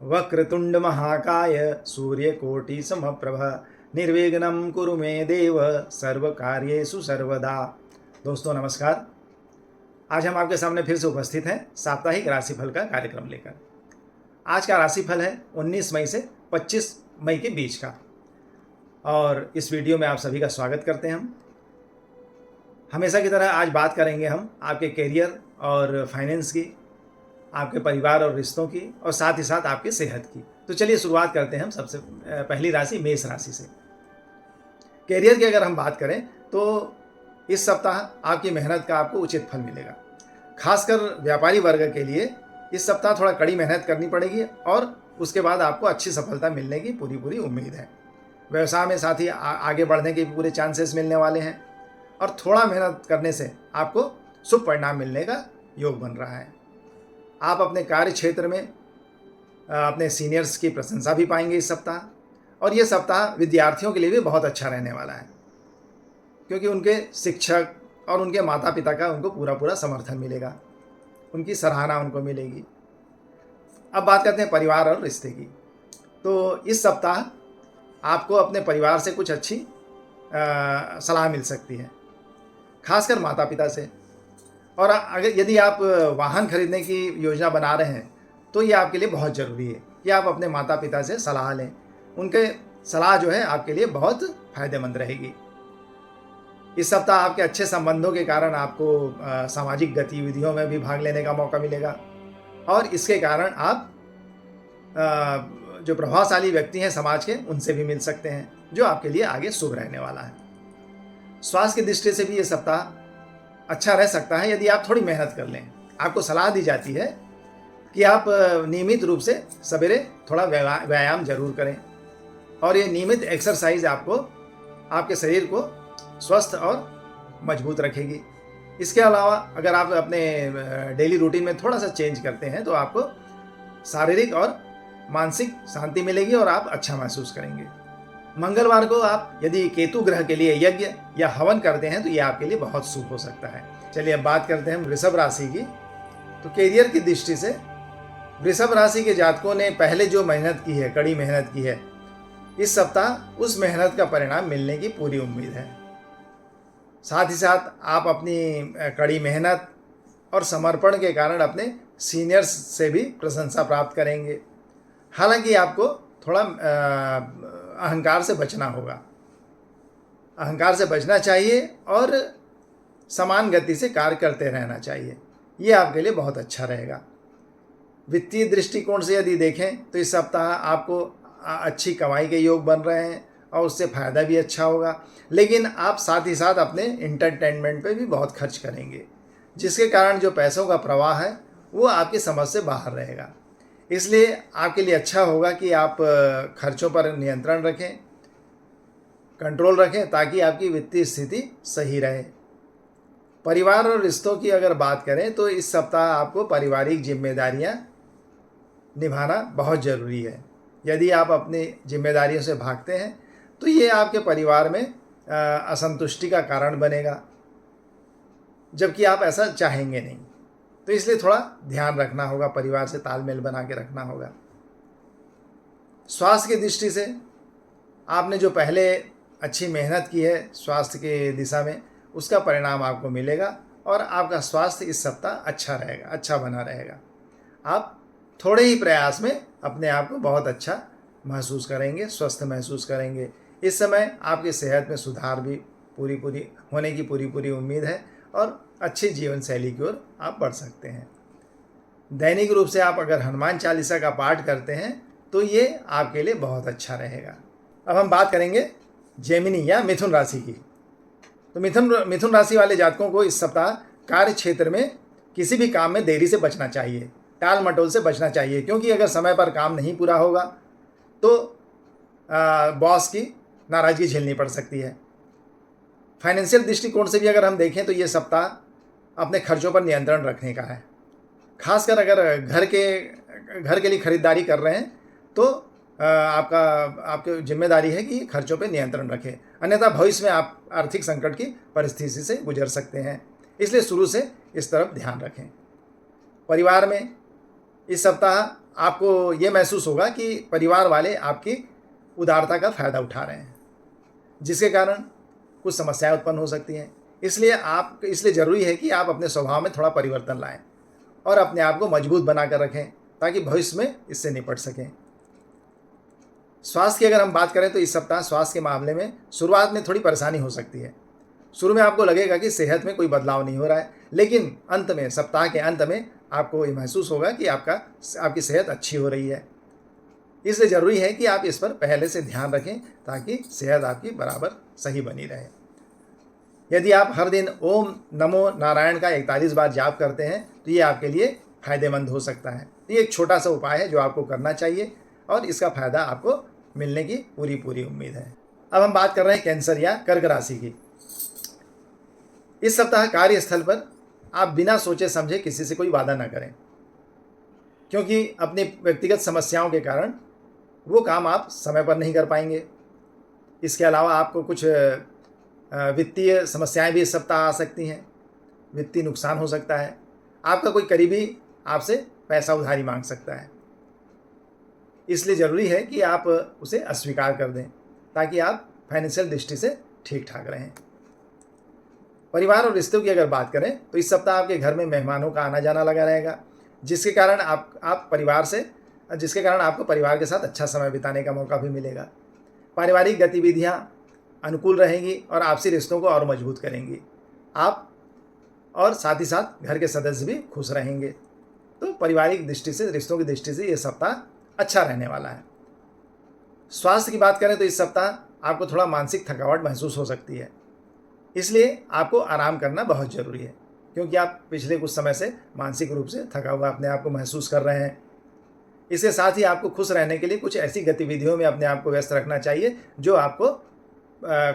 वक्रतुंड महाकाय सूर्यकोटि समप्रभ निर्विघ्नं कुरु मे देव सर्व कार्येषु सर्वदा। दोस्तों नमस्कार। आज हम आपके सामने फिर से उपस्थित हैं साप्ताहिक राशिफल का कार्यक्रम लेकर। आज का राशिफल है 19 मई से 25 मई के बीच का, और इस वीडियो में आप सभी का स्वागत करते हैं। हम हमेशा की तरह आज बात करेंगे हम आपके करियर और फाइनेंस की, आपके परिवार और रिश्तों की, और साथ ही साथ आपकी सेहत की। तो चलिए शुरुआत करते हैं हम सबसे पहली राशि मेष राशि से। करियर की अगर हम बात करें तो इस सप्ताह आपकी मेहनत का आपको उचित फल मिलेगा। खासकर व्यापारी वर्ग के लिए इस सप्ताह थोड़ा कड़ी मेहनत करनी पड़ेगी और उसके बाद आपको अच्छी सफलता मिलने की पूरी उम्मीद है। व्यवसाय में साथ ही आगे बढ़ने के पूरे चांसेस मिलने वाले हैं, और थोड़ा मेहनत करने से आपको शुभ परिणाम मिलने का योग बन रहा है। आप अपने कार्य क्षेत्र में अपने सीनियर्स की प्रशंसा भी पाएंगे इस सप्ताह, और ये सप्ताह विद्यार्थियों के लिए भी बहुत अच्छा रहने वाला है, क्योंकि उनके शिक्षक और उनके माता पिता का उनको पूरा समर्थन मिलेगा, उनकी सराहना उनको मिलेगी। अब बात करते हैं परिवार और रिश्ते की। तो इस सप्ताह आपको अपने परिवार से कुछ अच्छी सलाह मिल सकती है, खासकर माता पिता से। और अगर यदि आप वाहन खरीदने की योजना बना रहे हैं तो ये आपके लिए बहुत ज़रूरी है कि आप अपने माता पिता से सलाह लें। उनके सलाह जो है आपके लिए बहुत फायदेमंद रहेगी। इस सप्ताह आपके अच्छे संबंधों के कारण आपको सामाजिक गतिविधियों में भी भाग लेने का मौका मिलेगा, और इसके कारण आप जो प्रभावशाली व्यक्ति हैं समाज के, उनसे भी मिल सकते हैं, जो आपके लिए आगे शुभ रहने वाला है। स्वास्थ्य की दृष्टि से भी ये सप्ताह अच्छा रह सकता है यदि आप थोड़ी मेहनत कर लें। आपको सलाह दी जाती है कि आप नियमित रूप से सवेरे थोड़ा व्यायाम जरूर करें, और ये नियमित एक्सरसाइज आपको आपके शरीर को स्वस्थ और मजबूत रखेगी। इसके अलावा अगर आप अपने डेली रूटीन में थोड़ा सा चेंज करते हैं तो आपको शारीरिक और मानसिक शांति मिलेगी और आप अच्छा महसूस करेंगे। मंगलवार को आप यदि केतु ग्रह के लिए यज्ञ या हवन करते हैं तो ये आपके लिए बहुत शुभ हो सकता है। चलिए अब बात करते हैं वृषभ राशि की। तो करियर की दृष्टि से वृषभ राशि के जातकों ने पहले जो मेहनत की है, कड़ी मेहनत की है, इस सप्ताह उस मेहनत का परिणाम मिलने की पूरी उम्मीद है। साथ ही साथ आप अपनी कड़ी मेहनत और समर्पण के कारण अपने सीनियर्स से भी प्रशंसा प्राप्त करेंगे। हालांकि आपको थोड़ा अहंकार से बचना होगा। अहंकार से बचना चाहिए और समान गति से कार्य करते रहना चाहिए। ये आपके लिए बहुत अच्छा रहेगा। वित्तीय दृष्टिकोण से यदि देखें तो इस सप्ताह आपको अच्छी कमाई के योग बन रहे हैं और उससे फ़ायदा भी अच्छा होगा, लेकिन आप साथ ही साथ अपने एंटरटेनमेंट पे भी बहुत खर्च करेंगे, जिसके कारण जो पैसों का प्रवाह है वो आपकी समझ से बाहर रहेगा। इसलिए आपके लिए अच्छा होगा कि आप खर्चों पर नियंत्रण रखें, कंट्रोल रखें, ताकि आपकी वित्तीय स्थिति सही रहे। परिवार और रिश्तों की अगर बात करें तो इस सप्ताह आपको पारिवारिक जिम्मेदारियां निभाना बहुत ज़रूरी है। यदि आप अपनी जिम्मेदारियों से भागते हैं तो ये आपके परिवार में असंतुष्टि का कारण बनेगा, जबकि आप ऐसा चाहेंगे नहीं। तो इसलिए थोड़ा ध्यान रखना होगा, परिवार से तालमेल बना के रखना होगा। स्वास्थ्य की दृष्टि से आपने जो पहले अच्छी मेहनत की है स्वास्थ्य के दिशा में, उसका परिणाम आपको मिलेगा और आपका स्वास्थ्य इस सप्ताह अच्छा रहेगा, अच्छा बना रहेगा। आप थोड़े ही प्रयास में अपने आप को बहुत अच्छा महसूस करेंगे, स्वस्थ महसूस करेंगे। इस समय आपकी सेहत में सुधार भी पूरी होने की पूरी उम्मीद है, और अच्छी जीवन शैली की ओर आप बढ़ सकते हैं। दैनिक रूप से आप अगर हनुमान चालीसा का पाठ करते हैं तो ये आपके लिए बहुत अच्छा रहेगा। अब हम बात करेंगे जेमिनी या मिथुन राशि की। तो मिथुन राशि वाले जातकों को इस सप्ताह कार्य क्षेत्र में किसी भी काम में देरी से बचना चाहिए, टाल मटोल से बचना चाहिए, क्योंकि अगर समय पर काम नहीं पूरा होगा तो बॉस की नाराज़गी झेलनी पड़ सकती है। फाइनेंशियल दृष्टिकोण से भी अगर हम देखें तो ये सप्ताह अपने खर्चों पर नियंत्रण रखने का है। खासकर अगर घर के लिए खरीदारी कर रहे हैं तो आपकी जिम्मेदारी है कि खर्चों पर नियंत्रण रखें, अन्यथा भविष्य में आप आर्थिक संकट की परिस्थिति से गुजर सकते हैं। इसलिए शुरू से इस तरफ ध्यान रखें। परिवार में इस सप्ताह आपको ये महसूस होगा कि परिवार वाले आपकी उदारता का फ़ायदा उठा रहे हैं, जिसके कारण कुछ समस्याएं उत्पन्न हो सकती हैं। इसलिए ज़रूरी है कि आप अपने स्वभाव में थोड़ा परिवर्तन लाएं और अपने आप को मजबूत बनाकर रखें ताकि भविष्य में इससे निपट सकें। स्वास्थ्य की अगर हम बात करें तो इस सप्ताह स्वास्थ्य के मामले में शुरुआत में थोड़ी परेशानी हो सकती है। शुरू में आपको लगेगा कि सेहत में कोई बदलाव नहीं हो रहा है, लेकिन अंत में, सप्ताह के अंत में आपको ये महसूस होगा कि आपकी सेहत अच्छी हो रही है। इसलिए ज़रूरी है कि आप इस पर पहले से ध्यान रखें ताकि सेहत आपकी बराबर सही बनी रहे। यदि आप हर दिन ओम नमो नारायण का 41 बार जाप करते हैं तो ये आपके लिए फ़ायदेमंद हो सकता है। ये एक छोटा सा उपाय है जो आपको करना चाहिए और इसका फ़ायदा आपको मिलने की पूरी उम्मीद है। अब हम बात कर रहे हैं कैंसर या कर्क राशि की। इस सप्ताह कार्यस्थल पर आप बिना सोचे समझे किसी से कोई वादा ना करें, क्योंकि अपनी व्यक्तिगत समस्याओं के कारण वो काम आप समय पर नहीं कर पाएंगे। इसके अलावा आपको कुछ वित्तीय समस्याएं भी इस सप्ताह आ सकती हैं। वित्तीय नुकसान हो सकता है। आपका कोई करीबी आपसे पैसा उधारी मांग सकता है। इसलिए ज़रूरी है कि आप उसे अस्वीकार कर दें ताकि आप फाइनेंशियल दृष्टि से ठीक ठाक रहें। परिवार और रिश्तों की अगर बात करें तो इस सप्ताह आपके घर में मेहमानों का आना जाना लगा रहेगा, जिसके कारण आपको परिवार के साथ अच्छा समय बिताने का मौका भी मिलेगा। पारिवारिक गतिविधियां अनुकूल रहेंगी और आपसी रिश्तों को और मजबूत करेंगी। आप और साथ ही साथ घर के सदस्य भी खुश रहेंगे। तो पारिवारिक दृष्टि से, रिश्तों की दृष्टि से ये सप्ताह अच्छा रहने वाला है। स्वास्थ्य की बात करें तो इस सप्ताह आपको थोड़ा मानसिक थकावट महसूस हो सकती है, इसलिए आपको आराम करना बहुत ज़रूरी है, क्योंकि आप पिछले कुछ समय से मानसिक रूप से थका हुआ अपने आप को महसूस कर रहे हैं। इसके साथ ही आपको खुश रहने के लिए कुछ ऐसी गतिविधियों में अपने आप को व्यस्त रखना चाहिए जो आपको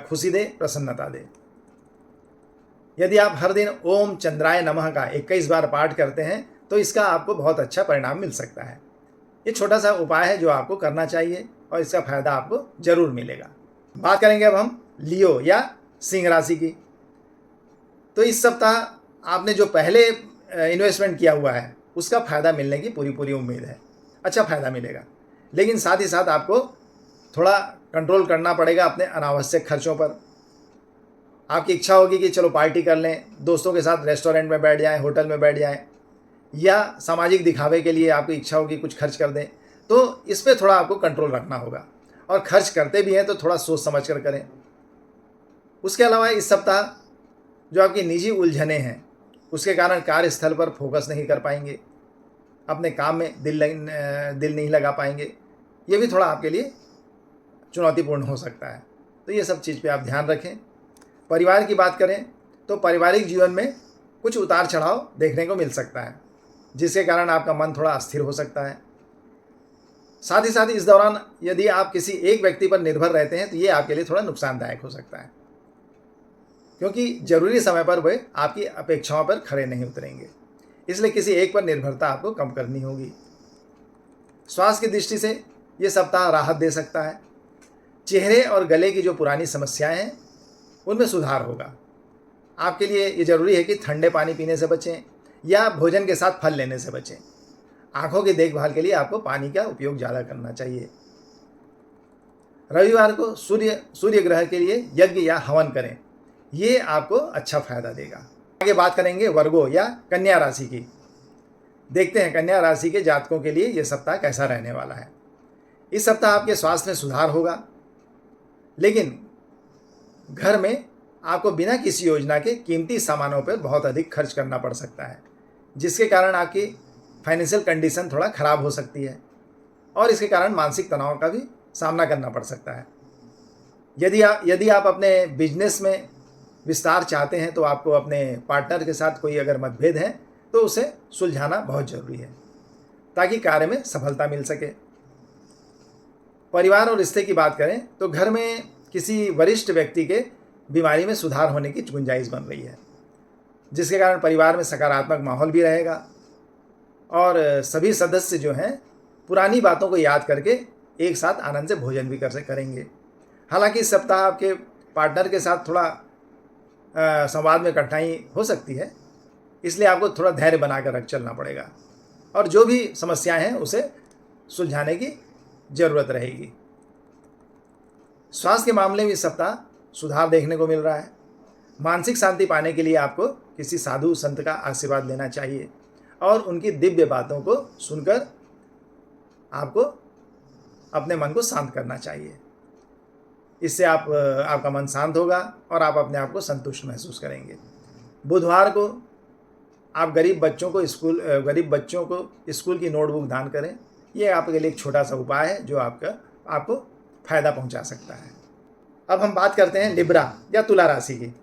खुशी दे, प्रसन्नता दे। यदि आप हर दिन ओम चंद्राय नमः का 21 बार पाठ करते हैं तो इसका आपको बहुत अच्छा परिणाम मिल सकता है। ये छोटा सा उपाय है जो आपको करना चाहिए और इसका फायदा आपको जरूर मिलेगा। बात करेंगे अब हम लियो या सिंह राशि की। तो इस सप्ताह आपने जो पहले इन्वेस्टमेंट किया हुआ है उसका फायदा मिलने की पूरी उम्मीद है। अच्छा फायदा मिलेगा, लेकिन साथ ही साथ आपको थोड़ा कंट्रोल करना पड़ेगा अपने अनावश्यक खर्चों पर। आपकी इच्छा होगी कि चलो पार्टी कर लें, दोस्तों के साथ रेस्टोरेंट में बैठ जाएं, होटल में बैठ जाएं, या सामाजिक दिखावे के लिए आपकी इच्छा होगी कुछ खर्च कर दें, तो इस पर थोड़ा आपको कंट्रोल रखना होगा। और खर्च करते भी हैं तो थोड़ा सोच समझ कर करें। उसके अलावा इस सप्ताह जो आपकी निजी उलझनें हैं उसके कारण कार्यस्थल पर फोकस नहीं कर पाएंगे, अपने काम में दिल नहीं लगा पाएंगे। ये भी थोड़ा आपके लिए चुनौतीपूर्ण हो सकता है। तो ये सब चीज़ पे आप ध्यान रखें। परिवार की बात करें तो पारिवारिक जीवन में कुछ उतार चढ़ाव देखने को मिल सकता है, जिसके कारण आपका मन थोड़ा अस्थिर हो सकता है। साथ ही साथ इस दौरान यदि आप किसी एक व्यक्ति पर निर्भर रहते हैं तो ये आपके लिए थोड़ा नुकसानदायक हो सकता है, क्योंकि जरूरी समय पर वे आपकी अपेक्षाओं पर खरे नहीं उतरेंगे। इसलिए किसी एक पर निर्भरता आपको कम करनी होगी। स्वास्थ्य की दृष्टि से ये सप्ताह राहत दे सकता है। चेहरे और गले की जो पुरानी समस्याएं हैं उनमें सुधार होगा। आपके लिए ये जरूरी है कि ठंडे पानी पीने से बचें या भोजन के साथ फल लेने से बचें। आंखों की देखभाल के लिए आपको पानी का उपयोग ज़्यादा करना चाहिए। रविवार को सूर्य ग्रह के लिए यज्ञ या हवन करें, ये आपको अच्छा फायदा देगा। आगे बात करेंगे वर्गो या कन्या राशि की। देखते हैं कन्या राशि के जातकों के लिए ये सप्ताह कैसा रहने वाला है। इस सप्ताह आपके स्वास्थ्य में सुधार होगा, लेकिन घर में आपको बिना किसी योजना के कीमती सामानों पर बहुत अधिक खर्च करना पड़ सकता है, जिसके कारण आपकी फाइनेंशियल कंडीशन थोड़ा ख़राब हो सकती है और इसके कारण मानसिक तनाव का भी सामना करना पड़ सकता है। यदि आप अपने बिजनेस में विस्तार चाहते हैं तो आपको अपने पार्टनर के साथ कोई अगर मतभेद है तो उसे सुलझाना बहुत ज़रूरी है ताकि कार्य में सफलता मिल सके। परिवार और रिश्ते की बात करें तो घर में किसी वरिष्ठ व्यक्ति के बीमारी में सुधार होने की गुंजाइश बन रही है, जिसके कारण परिवार में सकारात्मक माहौल भी रहेगा और सभी सदस्य जो हैं पुरानी बातों को याद करके एक साथ आनंद से भोजन भी करेंगे। हालांकि इस सप्ताह आपके पार्टनर के साथ थोड़ा संवाद में कठिनाई हो सकती है, इसलिए आपको थोड़ा धैर्य बनाकर चलना पड़ेगा और जो भी समस्याएं हैं उसे सुलझाने की ज़रूरत रहेगी। स्वास्थ्य के मामले में इस सप्ताह सुधार देखने को मिल रहा है। मानसिक शांति पाने के लिए आपको किसी साधु संत का आशीर्वाद लेना चाहिए और उनकी दिव्य बातों को सुनकर आपको अपने मन को शांत करना चाहिए। इससे आपका मन शांत होगा और आप अपने आप को संतुष्ट महसूस करेंगे। बुधवार को आप गरीब बच्चों को स्कूल की नोटबुक दान करें। ये आपके लिए एक छोटा सा उपाय है जो आपको फायदा पहुंचा सकता है। अब हम बात करते हैं लिब्रा या तुला राशि की।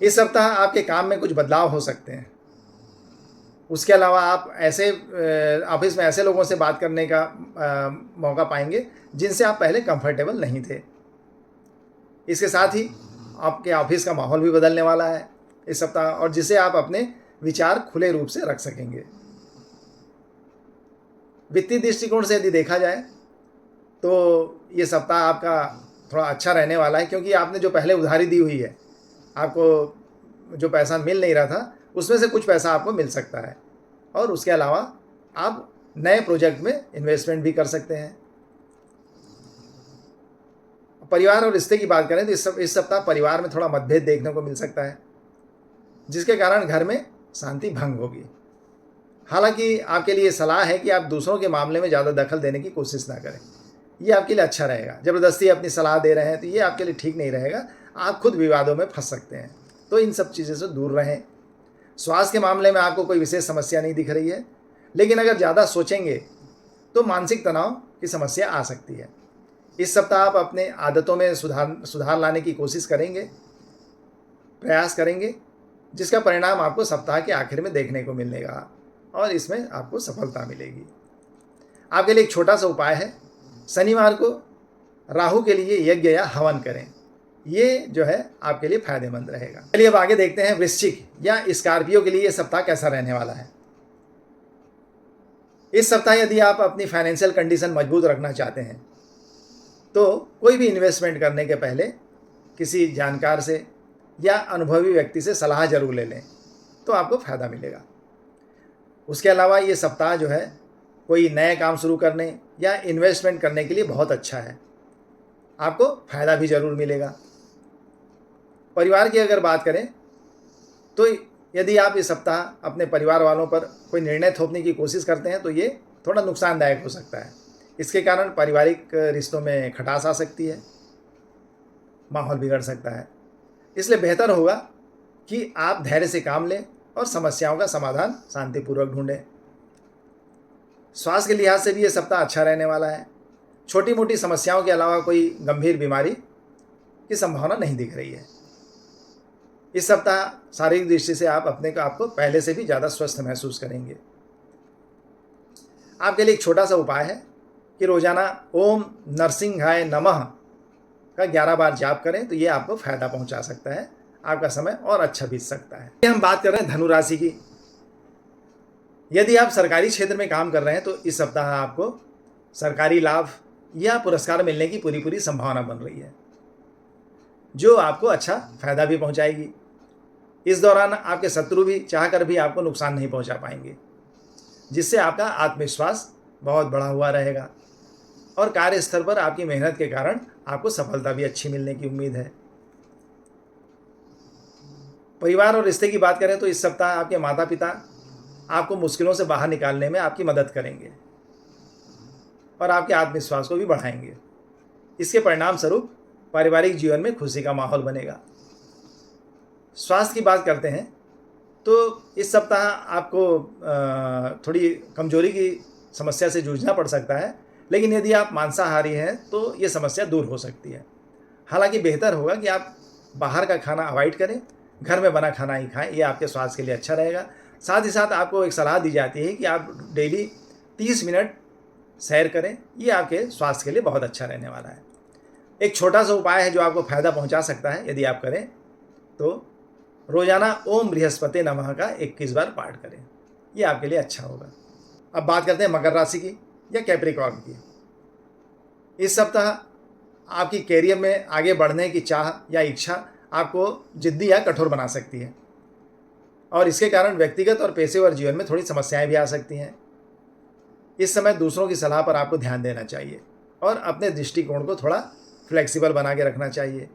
इस सप्ताह आपके काम में कुछ बदलाव हो सकते हैं। उसके अलावा आप ऑफिस में ऐसे लोगों से बात करने का मौका पाएंगे जिनसे आप पहले कंफर्टेबल नहीं थे। इसके साथ ही आपके ऑफिस का माहौल भी बदलने वाला है इस सप्ताह, और जिसे आप अपने विचार खुले रूप से रख सकेंगे। वित्तीय दृष्टिकोण से यदि देखा जाए तो ये सप्ताह आपका थोड़ा अच्छा रहने वाला है, क्योंकि आपने जो पहले उधारी दी हुई है, आपको जो पैसा मिल नहीं रहा था उसमें से कुछ पैसा आपको मिल सकता है, और उसके अलावा आप नए प्रोजेक्ट में इन्वेस्टमेंट भी कर सकते हैं। परिवार और रिश्ते की बात करें तो इस सप्ताह परिवार में थोड़ा मतभेद देखने को मिल सकता है, जिसके कारण घर में शांति भंग होगी। हालांकि आपके लिए सलाह है कि आप दूसरों के मामले में ज़्यादा दखल देने की कोशिश ना करें। ये आपके लिए अच्छा रहेगा। ज़बरदस्ती अपनी सलाह दे रहे हैं तो ये आपके लिए ठीक नहीं रहेगा। आप खुद विवादों में फंस सकते हैं, तो इन सब चीज़ों से दूर रहें। स्वास्थ्य के मामले में आपको कोई विशेष समस्या नहीं दिख रही है, लेकिन अगर ज़्यादा सोचेंगे तो मानसिक तनाव की समस्या आ सकती है। इस सप्ताह आप अपने आदतों में सुधार लाने की कोशिश करेंगे, प्रयास करेंगे, जिसका परिणाम आपको सप्ताह के आखिर में देखने को मिलेगा और इसमें आपको सफलता मिलेगी। आपके लिए एक छोटा सा उपाय है, शनिवार को राहु के लिए यज्ञ या हवन करें। ये जो है आपके लिए फायदेमंद रहेगा। चलिए अब आगे देखते हैं वृश्चिक या स्कॉर्पियो के लिए ये सप्ताह कैसा रहने वाला है। इस सप्ताह यदि आप अपनी फाइनेंशियल कंडीशन मजबूत रखना चाहते हैं तो कोई भी इन्वेस्टमेंट करने के पहले किसी जानकार से या अनुभवी व्यक्ति से सलाह जरूर ले लें, तो आपको फ़ायदा मिलेगा। उसके अलावा ये सप्ताह जो है कोई नए काम शुरू करने या इन्वेस्टमेंट करने के लिए बहुत अच्छा है, आपको फ़ायदा भी ज़रूर मिलेगा। परिवार की अगर बात करें तो यदि आप इस सप्ताह अपने परिवार वालों पर कोई निर्णय थोपने की कोशिश करते हैं तो ये थोड़ा नुकसानदायक हो सकता है। इसके कारण पारिवारिक रिश्तों में खटास आ सकती है, माहौल बिगड़ सकता है। इसलिए बेहतर होगा कि आप धैर्य से काम लें और समस्याओं का समाधान शांतिपूर्वक ढूंढें। स्वास्थ्य के लिहाज से भी ये सप्ताह अच्छा रहने वाला है। छोटी मोटी समस्याओं के अलावा कोई गंभीर बीमारी की संभावना नहीं दिख रही है। इस सप्ताह शारीरिक दृष्टि से आप अपने को आपको पहले से भी ज़्यादा स्वस्थ महसूस करेंगे। आपके लिए एक छोटा सा उपाय है कि रोजाना ओम नरसिंहाय नमः का 11 बार जाप करें, तो ये आपको फायदा पहुंचा सकता है, आपका समय और अच्छा बीत सकता है। हम बात कर रहे हैं धनु राशि की। यदि आप सरकारी क्षेत्र में काम कर रहे हैं तो इस सप्ताह आपको सरकारी लाभ या पुरस्कार मिलने की पूरी संभावना बन रही है, जो आपको अच्छा फायदा भी पहुंचाएगी। इस दौरान आपके शत्रु भी चाहकर भी आपको नुकसान नहीं पहुंचा पाएंगे, जिससे आपका आत्मविश्वास बहुत बढ़ा हुआ रहेगा और कार्यस्थल पर आपकी मेहनत के कारण आपको सफलता भी अच्छी मिलने की उम्मीद है। परिवार और रिश्ते की बात करें तो इस सप्ताह आपके माता पिता आपको मुश्किलों से बाहर निकालने में आपकी मदद करेंगे और आपके आत्मविश्वास को भी बढ़ाएंगे। इसके परिणाम स्वरूप पारिवारिक जीवन में खुशी का माहौल बनेगा। स्वास्थ्य की बात करते हैं तो इस सप्ताह आपको थोड़ी कमजोरी की समस्या से जूझना पड़ सकता है, लेकिन यदि आप मांसाहारी हैं तो ये समस्या दूर हो सकती है। हालांकि बेहतर होगा कि आप बाहर का खाना अवॉइड करें, घर में बना खाना ही खाएं, ये आपके स्वास्थ्य के लिए अच्छा रहेगा। साथ ही साथ आपको एक सलाह दी जाती है कि आप डेली 30 मिनट सैर करें, ये आपके स्वास्थ्य के लिए बहुत अच्छा रहने वाला है। एक छोटा सा उपाय है जो आपको फायदा पहुंचा सकता है, यदि आप करें तो रोजाना ओम बृहस्पति नमः का 21 बार पाठ करें, ये आपके लिए अच्छा होगा। अब बात करते हैं मकर राशि की या कैप्रिकॉर्न की। इस सप्ताह आपकी कैरियर में आगे बढ़ने की चाह या इच्छा आपको जिद्दी या कठोर बना सकती है और इसके कारण व्यक्तिगत और पेशेवर जीवन में थोड़ी समस्याएं भी आ सकती हैं। इस समय दूसरों की सलाह पर आपको ध्यान देना चाहिए और अपने दृष्टिकोण को थोड़ा फ्लेक्सिबल बना के रखना चाहिए।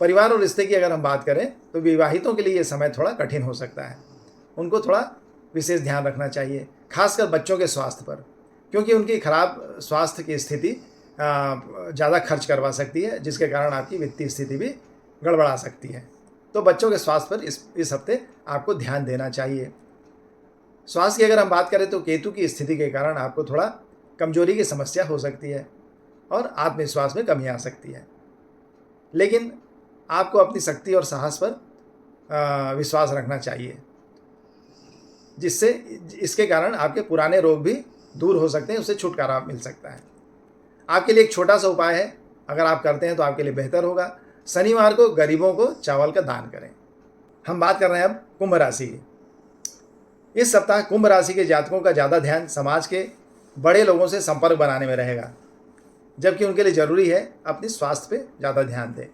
परिवार और रिश्ते की अगर हम बात करें तो विवाहितों के लिए ये समय थोड़ा कठिन हो सकता है। उनको थोड़ा विशेष ध्यान रखना चाहिए, खासकर बच्चों के स्वास्थ्य पर, क्योंकि उनकी खराब स्वास्थ्य की स्थिति ज़्यादा खर्च करवा सकती है, जिसके कारण आपकी वित्तीय स्थिति भी गड़बड़ा सकती है। तो बच्चों के स्वास्थ्य पर इस हफ्ते आपको ध्यान देना चाहिए। स्वास्थ्य की अगर हम बात करें तो केतु की स्थिति के कारण आपको थोड़ा कमजोरी की समस्या हो सकती है और आत्मविश्वास में कमी आ सकती है, लेकिन आपको अपनी शक्ति और साहस पर विश्वास रखना चाहिए, जिससे इसके कारण आपके पुराने रोग भी दूर हो सकते हैं, उससे छुटकारा मिल सकता है। आपके लिए एक छोटा सा उपाय है, अगर आप करते हैं तो आपके लिए बेहतर होगा। शनिवार को गरीबों को चावल का दान करें। हम बात कर रहे हैं अब कुंभ राशि की। इस सप्ताह कुंभ राशि के जातकों का ज़्यादा ध्यान समाज के बड़े लोगों से संपर्क बनाने में रहेगा, जबकि उनके लिए ज़रूरी है अपनी स्वास्थ्य पे ज़्यादा ध्यान दें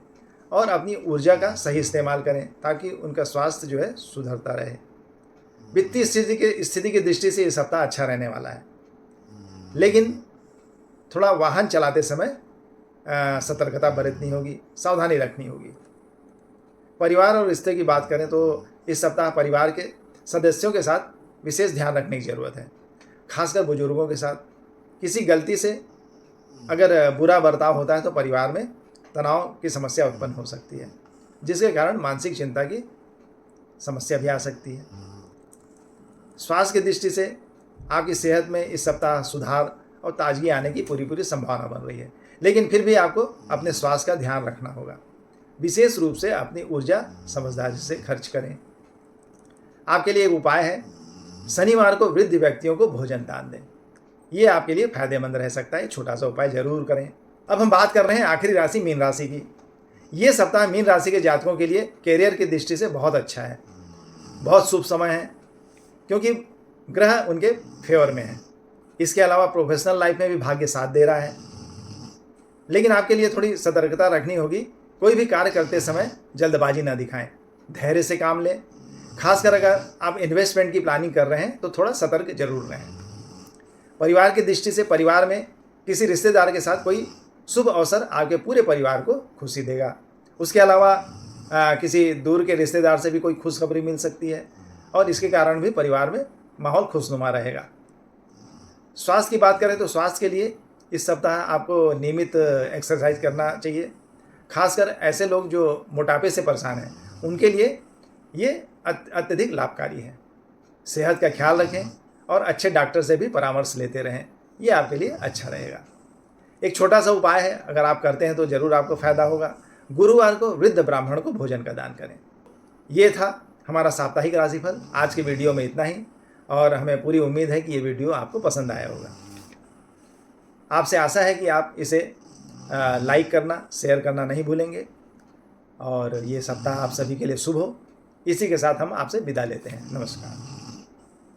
और अपनी ऊर्जा का सही इस्तेमाल करें ताकि उनका स्वास्थ्य जो है सुधरता रहे। वित्तीय स्थिति की दृष्टि से ये सप्ताह अच्छा रहने वाला है, लेकिन थोड़ा वाहन चलाते समय सतर्कता बरतनी होगी, सावधानी रखनी होगी। परिवार और रिश्ते की बात करें तो इस सप्ताह परिवार के सदस्यों के साथ विशेष ध्यान रखने की ज़रूरत है, खासकर बुजुर्गों के साथ। किसी गलती से अगर बुरा बर्ताव होता है तो परिवार में तनाव की समस्या उत्पन्न हो सकती है, जिसके कारण मानसिक चिंता की समस्या भी आ सकती है। स्वास्थ्य की दृष्टि से आपकी सेहत में इस सप्ताह सुधार और ताजगी आने की पूरी संभावना बन रही है, लेकिन फिर भी आपको अपने स्वास्थ्य का ध्यान रखना होगा। विशेष रूप से अपनी ऊर्जा समझदारी से खर्च करें। आपके लिए एक उपाय है, शनिवार को वृद्ध व्यक्तियों को भोजन दान दें। ये आपके लिए फायदेमंद रह सकता है, छोटा सा उपाय जरूर करें। अब हम बात कर रहे हैं आखिरी राशि मीन राशि की। ये सप्ताह मीन राशि के जातकों के लिए कैरियर की दृष्टि से बहुत अच्छा है, बहुत शुभ समय है, क्योंकि ग्रह उनके फेवर में है। इसके अलावा प्रोफेशनल लाइफ में भी भाग्य साथ दे रहा है, लेकिन आपके लिए थोड़ी सतर्कता रखनी होगी। कोई भी कार्य करते समय जल्दबाजी ना दिखाएं, धैर्य से काम लें। खासकर अगर आप इन्वेस्टमेंट की प्लानिंग कर रहे हैं तो थोड़ा सतर्क जरूर रहें। परिवार की दृष्टि से परिवार में किसी रिश्तेदार के साथ कोई शुभ अवसर आपके पूरे परिवार को खुशी देगा। उसके अलावा किसी दूर के रिश्तेदार से भी कोई खुशखबरी मिल सकती है और इसके कारण भी परिवार में माहौल खुशनुमा रहेगा। स्वास्थ्य की बात करें तो स्वास्थ्य के लिए इस सप्ताह आपको नियमित एक्सरसाइज करना चाहिए। खासकर ऐसे लोग जो मोटापे से परेशान हैं उनके लिए ये अत्यधिक लाभकारी है। सेहत का ख्याल रखें और अच्छे डॉक्टर से भी परामर्श लेते रहें, ये आपके लिए अच्छा रहेगा। एक छोटा सा उपाय है, अगर आप करते हैं तो ज़रूर आपको फ़ायदा होगा। गुरुवार को वृद्ध ब्राह्मण को भोजन का दान करें। ये था हमारा साप्ताहिक राशिफल। आज की वीडियो में इतना ही, और हमें पूरी उम्मीद है कि ये वीडियो आपको पसंद आया होगा। आपसे आशा है कि आप इसे लाइक करना, शेयर करना नहीं भूलेंगे, और ये सप्ताह आप सभी के लिए शुभ हो। इसी के साथ हम आपसे विदा लेते हैं। नमस्कार।